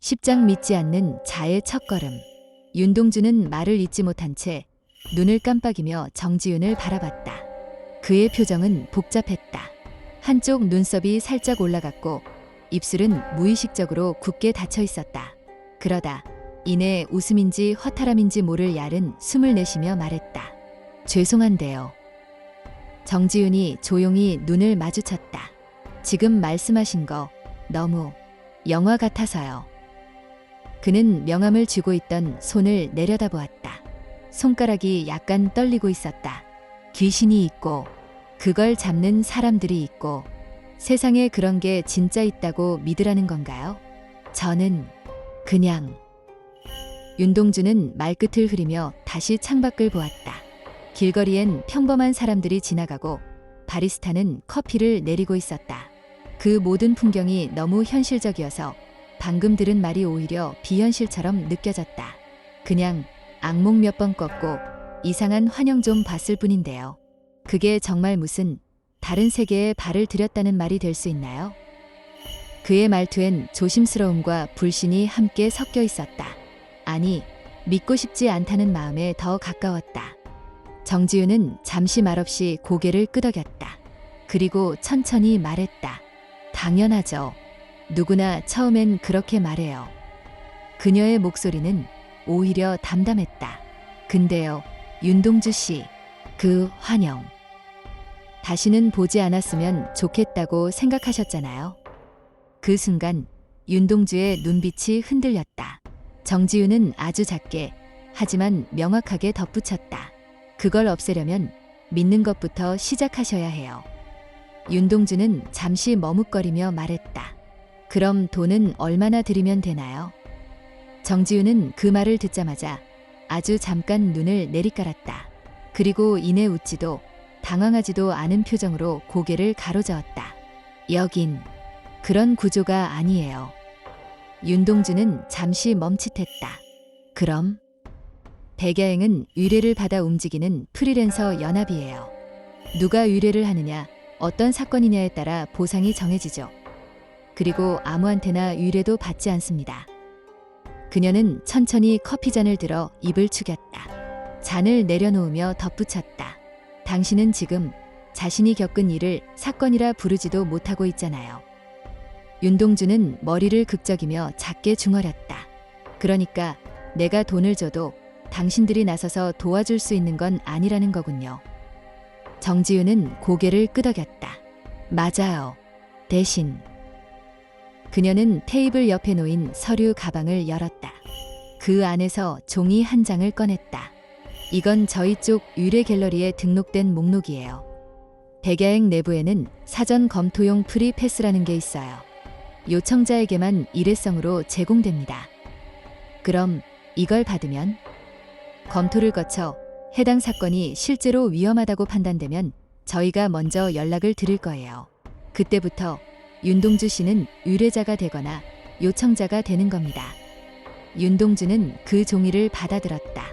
십장 믿지 않는 자의 첫걸음. 윤동주는 말을 잇지 못한 채 눈을 깜빡이며 정지윤을 바라봤다. 그의 표정은 복잡했다. 한쪽 눈썹이 살짝 올라갔고 입술은 무의식적으로 굳게 닫혀 있었다. 그러다 이내 웃음인지 허탈함인지 모를 얄은 숨을 내쉬며 말했다. 죄송한데요. 정지윤이 조용히 눈을 마주쳤다. 지금 말씀하신 거 너무 영화 같아서요. 그는 명함을 쥐고 있던 손을 내려다보았다. 손가락이 약간 떨리고 있었다. 귀신이 있고 그걸 잡는 사람들이 있고 세상에 그런 게 진짜 있다고 믿으라는 건가요? 저는 그냥... 윤동주는 말끝을 흐리며 다시 창밖을 보았다. 길거리엔 평범한 사람들이 지나가고 바리스타는 커피를 내리고 있었다. 그 모든 풍경이 너무 현실적이어서 방금 들은 말이 오히려 비현실처럼 느껴졌다. 그냥 악몽 몇 번 꿨고 이상한 환영 좀 봤을 뿐인데요. 그게 정말 무슨 다른 세계에 발을 들였다는 말이 될 수 있나요? 그의 말투엔 조심스러움과 불신이 함께 섞여 있었다. 아니, 믿고 싶지 않다는 마음에 더 가까웠다. 정지윤은 잠시 말없이 고개를 끄덕였다. 그리고 천천히 말했다. 당연하죠. 누구나 처음엔 그렇게 말해요. 그녀의 목소리는 오히려 담담했다. 근데요, 윤동주 씨, 그 환영. 다시는 보지 않았으면 좋겠다고 생각하셨잖아요. 그 순간 윤동주의 눈빛이 흔들렸다. 정지윤은 아주 작게 하지만 명확하게 덧붙였다. 그걸 없애려면 믿는 것부터 시작하셔야 해요. 윤동주는 잠시 머뭇거리며 말했다. 그럼 돈은 얼마나 드리면 되나요? 정지윤은 그 말을 듣자마자 아주 잠깐 눈을 내리깔았다. 그리고 이내 웃지도 당황하지도 않은 표정으로 고개를 가로저었다. 여긴 그런 구조가 아니에요. 윤동주는 잠시 멈칫했다. 그럼? 백야행은 의뢰를 받아 움직이는 프리랜서 연합이에요. 누가 의뢰를 하느냐, 어떤 사건이냐에 따라 보상이 정해지죠. 그리고 아무한테나 의뢰도 받지 않습니다. 그녀는 천천히 커피잔을 들어 입을 축였다. 잔을 내려놓으며 덧붙였다. 당신은 지금 자신이 겪은 일을 사건이라 부르지도 못하고 있잖아요. 윤동주는 머리를 극적이며 작게 중얼였다. 그러니까 내가 돈을 줘도 당신들이 나서서 도와줄 수 있는 건 아니라는 거군요. 정지윤은 고개를 끄덕였다. 맞아요. 대신... 그녀는 테이블 옆에 놓인 서류 가방을 열었다. 그 안에서 종이 한 장을 꺼냈다. 이건 저희 쪽 의뢰 갤러리에 등록된 목록이에요. 백야행 내부에는 사전 검토용 프리패스라는 게 있어요. 요청자에게만 일회성으로 제공됩니다. 그럼 이걸 받으면 검토를 거쳐 해당 사건이 실제로 위험하다고 판단되면 저희가 먼저 연락을 드릴 거예요. 그때부터 윤동주 씨는 의뢰자가 되거나 요청자가 되는 겁니다. 윤동주는 그 종이를 받아들었다.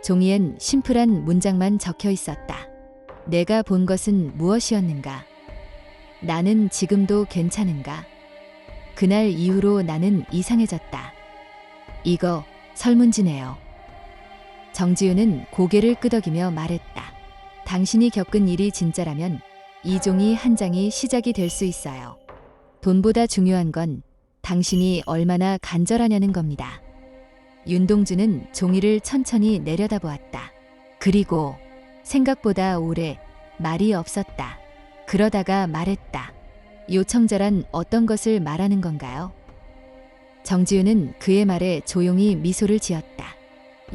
종이엔 심플한 문장만 적혀 있었다. 내가 본 것은 무엇이었는가? 나는 지금도 괜찮은가? 그날 이후로 나는 이상해졌다. 이거 설문지네요. 정지윤은 고개를 끄덕이며 말했다. 당신이 겪은 일이 진짜라면 이 종이 한 장이 시작이 될 수 있어요. 돈보다 중요한 건 당신이 얼마나 간절하냐는 겁니다. 윤동주는 종이를 천천히 내려다보았다. 그리고 생각보다 오래 말이 없었다. 그러다가 말했다. 요청자란 어떤 것을 말하는 건가요? 정지윤은 그의 말에 조용히 미소를 지었다.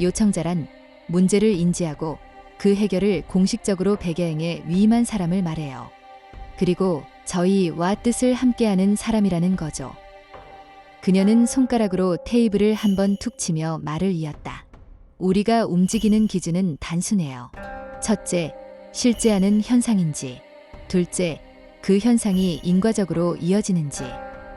요청자란 문제를 인지하고 그 해결을 공식적으로 백야행에 위임한 사람을 말해요. 그리고 저희와 뜻을 함께하는 사람이라는 거죠. 그녀는 손가락으로 테이블을 한번 툭 치며 말을 이었다. 우리가 움직이는 기준은 단순해요. 첫째, 실제하는 현상인지. 둘째, 그 현상이 인과적으로 이어지는지.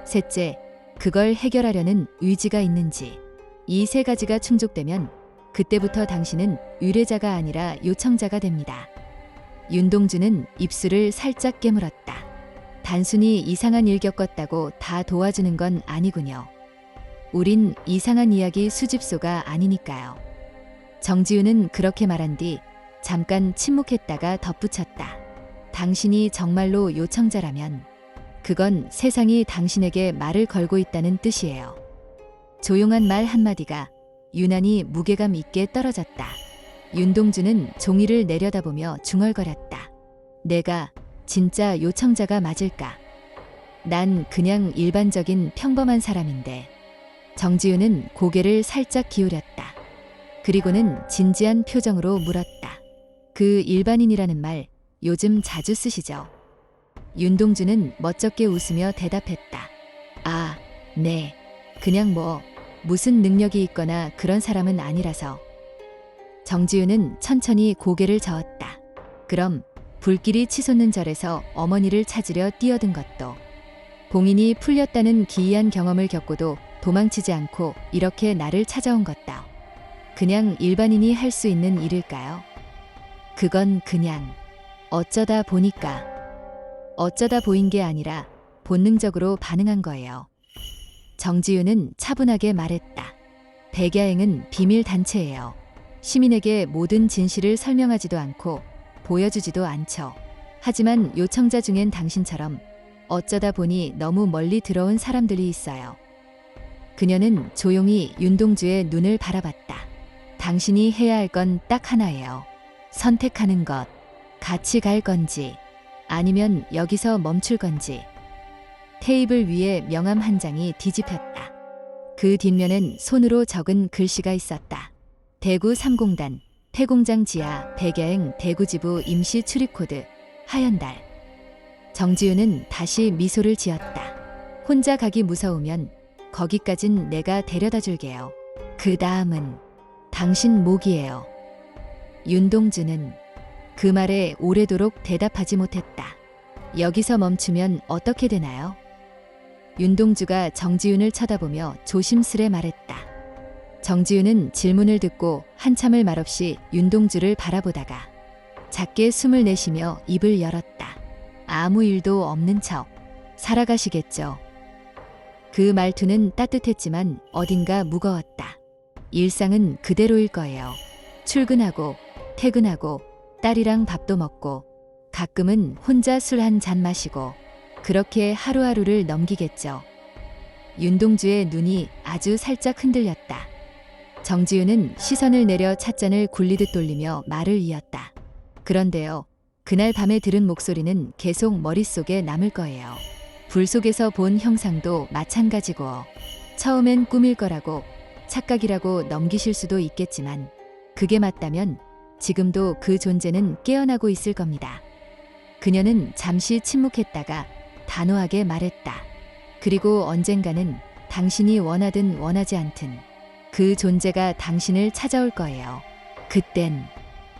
셋째, 그걸 해결하려는 의지가 있는지. 이 세 가지가 충족되면 그때부터 당신은 의뢰자가 아니라 요청자가 됩니다. 윤동주는 입술을 살짝 깨물었다. 단순히 이상한 일 겪었다고 다 도와주는 건 아니군요. 우린 이상한 이야기 수집소가 아니니까요. 정지윤은 그렇게 말한 뒤 잠깐 침묵했다가 덧붙였다. 당신이 정말로 요청자라면 그건 세상이 당신에게 말을 걸고 있다는 뜻이에요. 조용한 말 한마디가 유난히 무게감 있게 떨어졌다. 윤동주는 종이를 내려다보며 중얼거렸다. 내가 진짜 요청자가 맞을까? 난 그냥 일반적인 평범한 사람인데. 정지윤은 고개를 살짝 기울였다. 그리고는 진지한 표정으로 물었다. 그 일반인이라는 말 요즘 자주 쓰시죠? 윤동주는 멋쩍게 웃으며 대답했다. 아, 네. 그냥 무슨 능력이 있거나 그런 사람은 아니라서. 정지윤은 천천히 고개를 저었다. 그럼 불길이 치솟는 절에서 어머니를 찾으려 뛰어든 것도, 봉인이 풀렸다는 기이한 경험을 겪고도 도망치지 않고 이렇게 나를 찾아온 것도 그냥 일반인이 할 수 있는 일일까요? 그건 그냥 어쩌다 보인 게 아니라 본능적으로 반응한 거예요. 정지윤은 차분하게 말했다. 백야행은 비밀 단체예요. 시민에게 모든 진실을 설명하지도 않고 보여주지도 않죠. 하지만 요청자 중엔 당신처럼 어쩌다 보니 너무 멀리 들어온 사람들이 있어요. 그녀는 조용히 윤동주의 눈을 바라봤다. 당신이 해야 할 건 딱 하나예요. 선택하는 것. 같이 갈 건지 아니면 여기서 멈출 건지. 테이블 위에 명함 한 장이 뒤집혔다. 그 뒷면엔 손으로 적은 글씨가 있었다. 대구 3공단 폐공장 지하 백야행 대구지부 임시 출입코드 하연달. 정지윤은 다시 미소를 지었다. 혼자 가기 무서우면 거기까진 내가 데려다 줄게요. 그 다음은 당신 목이에요. 윤동주는 그 말에 오래도록 대답하지 못했다. 여기서 멈추면 어떻게 되나요? 윤동주가 정지윤을 쳐다보며 조심스레 말했다. 정지윤은 질문을 듣고 한참을 말없이 윤동주를 바라보다가 작게 숨을 내쉬며 입을 열었다. 아무 일도 없는 척 살아가시겠죠. 그 말투는 따뜻했지만 어딘가 무거웠다. 일상은 그대로일 거예요. 출근하고 퇴근하고 딸이랑 밥도 먹고 가끔은 혼자 술 한 잔 마시고 그렇게 하루하루를 넘기겠죠. 윤동주의 눈이 아주 살짝 흔들렸다. 정지윤은 시선을 내려 찻잔을 굴리듯 돌리며 말을 이었다. 그런데요, 그날 밤에 들은 목소리는 계속 머릿속에 남을 거예요. 불 속에서 본 형상도 마찬가지고, 처음엔 꿈일 거라고 착각이라고 넘기실 수도 있겠지만 그게 맞다면 지금도 그 존재는 깨어나고 있을 겁니다. 그녀는 잠시 침묵했다가 단호하게 말했다. 그리고 언젠가는 당신이 원하든 원하지 않든 그 존재가 당신을 찾아올 거예요. 그땐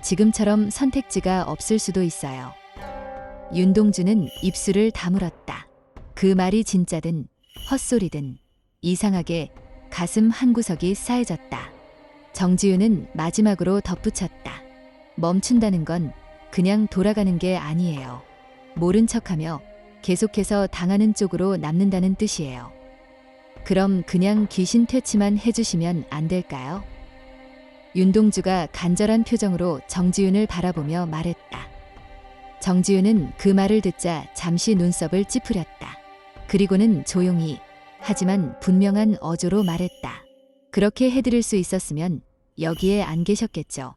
지금처럼 선택지가 없을 수도 있어요. 윤동주는 입술을 다물었다. 그 말이 진짜든 헛소리든 이상하게 가슴 한구석이 싸해졌다. 정지윤은 마지막으로 덧붙였다. 멈춘다는 건 그냥 돌아가는 게 아니에요. 모른 척하며 계속해서 당하는 쪽으로 남는다는 뜻이에요. 그럼 그냥 귀신 퇴치만 해주시면 안 될까요? 윤동주가 간절한 표정으로 정지윤을 바라보며 말했다. 정지윤은 그 말을 듣자 잠시 눈썹을 찌푸렸다. 그리고는 조용히 하지만 분명한 어조로 말했다. 그렇게 해드릴 수 있었으면 여기에 안 계셨겠죠.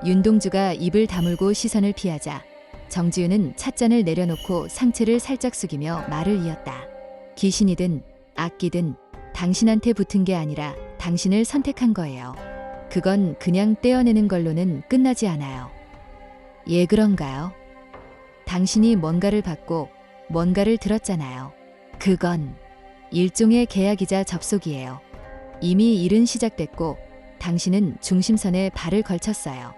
윤동주가 입을 다물고 시선을 피하자 정지윤은 찻잔을 내려놓고 상체를 살짝 숙이며 말을 이었다. 귀신이든 악기든 당신한테 붙은 게 아니라 당신을 선택한 거예요. 그건 그냥 떼어내는 걸로는 끝나지 않아요. 예, 그런가요? 당신이 뭔가를 받고 뭔가를 들었잖아요. 그건 일종의 계약이자 접속이에요. 이미 일은 시작됐고 당신은 중심선에 발을 걸쳤어요.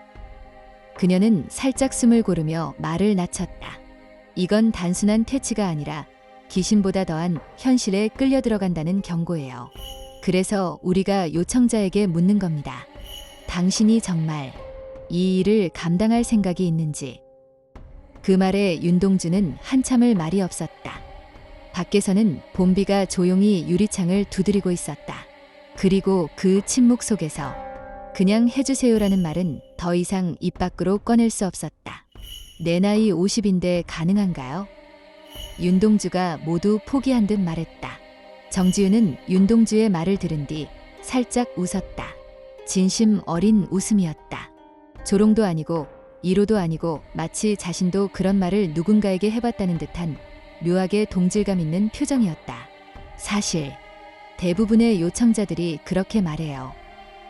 그녀는 살짝 숨을 고르며 말을 낮췄다. 이건 단순한 퇴치가 아니라 귀신보다 더한 현실에 끌려 들어간다는 경고예요. 그래서 우리가 요청자에게 묻는 겁니다. 당신이 정말 이 일을 감당할 생각이 있는지. 그 말에 윤동주는 한참을 말이 없었다. 밖에서는 봄비가 조용히 유리창을 두드리고 있었다. 그리고 그 침묵 속에서 그냥 해주세요라는 말은 더 이상 입 밖으로 꺼낼 수 없었다. 내 나이 50인데 가능한가요? 윤동주가 모두 포기한 듯 말했다. 정지윤은 윤동주의 말을 들은 뒤 살짝 웃었다. 진심 어린 웃음이었다. 조롱도 아니고 이로도 아니고 마치 자신도 그런 말을 누군가에게 해봤다는 듯한 묘하게 동질감 있는 표정이었다. 사실 대부분의 요청자들이 그렇게 말해요.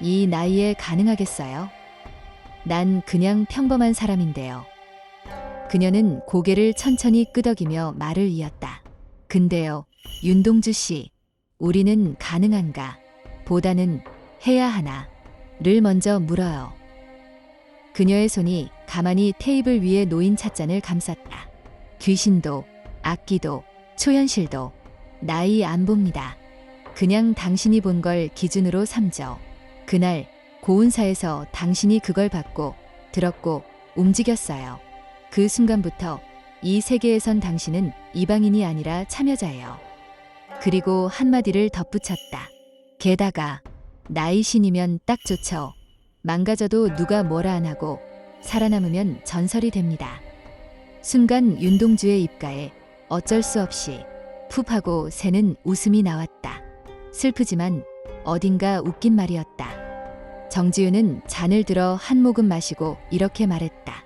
이 나이에 가능하겠어요? 난 그냥 평범한 사람인데요. 그녀는 고개를 천천히 끄덕이며 말을 이었다. 근데요, 윤동주 씨, 우리는 가능한가? 보다는 해야 하나?를 먼저 물어요. 그녀의 손이 가만히 테이블 위에 놓인 찻잔을 감쌌다. 귀신도, 악기도, 초현실도 나이 안 봅니다. 그냥 당신이 본 걸 기준으로 삼죠. 그날 고운사에서 당신이 그걸 봤고 들었고 움직였어요. 그 순간부터 이 세계에선 당신은 이방인이 아니라 참여자예요. 그리고 한마디를 덧붙였다. 게다가 나이신이면 딱 좋죠. 망가져도 누가 뭐라 안 하고 살아남으면 전설이 됩니다. 순간 윤동주의 입가에 어쩔 수 없이 푹 하고 새는 웃음이 나왔다. 슬프지만 어딘가 웃긴 말이었다. 정지윤은 잔을 들어 한 모금 마시고 이렇게 말했다.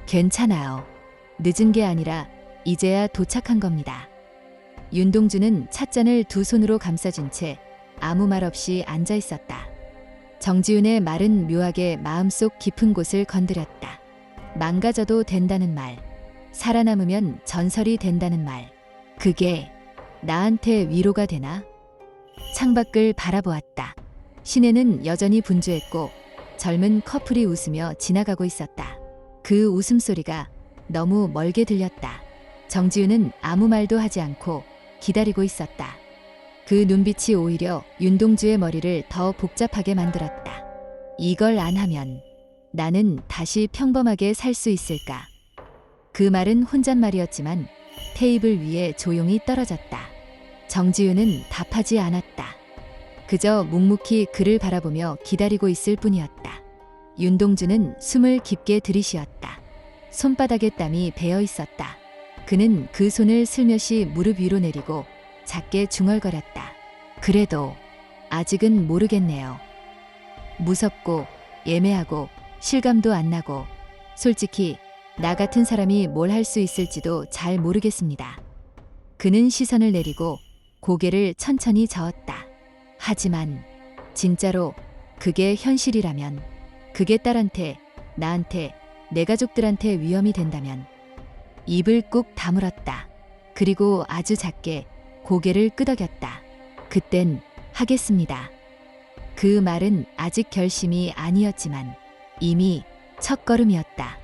괜찮아요. 늦은 게 아니라 이제야 도착한 겁니다. 윤동주는 찻잔을 두 손으로 감싸준 채 아무 말 없이 앉아 있었다. 정지윤의 말은 묘하게 마음속 깊은 곳을 건드렸다. 망가져도 된다는 말, 살아남으면 전설이 된다는 말, 그게 나한테 위로가 되나? 창밖을 바라보았다. 시내는 여전히 분주했고 젊은 커플이 웃으며 지나가고 있었다. 그 웃음소리가 너무 멀게 들렸다. 정지윤은 아무 말도 하지 않고 기다리고 있었다. 그 눈빛이 오히려 윤동주의 머리를 더 복잡하게 만들었다. 이걸 안 하면 나는 다시 평범하게 살 수 있을까? 그 말은 혼잣말이었지만 테이블 위에 조용히 떨어졌다. 정지윤은 답하지 않았다. 그저 묵묵히 그를 바라보며 기다리고 있을 뿐이었다. 윤동주는 숨을 깊게 들이쉬었다. 손바닥에 땀이 배어 있었다. 그는 그 손을 슬며시 무릎 위로 내리고 작게 중얼거렸다. 그래도 아직은 모르겠네요. 무섭고 예매하고 실감도 안 나고 솔직히 나 같은 사람이 뭘 할 수 있을지도 잘 모르겠습니다. 그는 시선을 내리고 고개를 천천히 저었다. 하지만 진짜로 그게 현실이라면, 그게 딸한테, 나한테, 내 가족들한테 위험이 된다면 입을 꾹 다물었다. 그리고 아주 작게 고개를 끄덕였다. 그땐 하겠습니다. 그 말은 아직 결심이 아니었지만 이미 첫걸음이었다.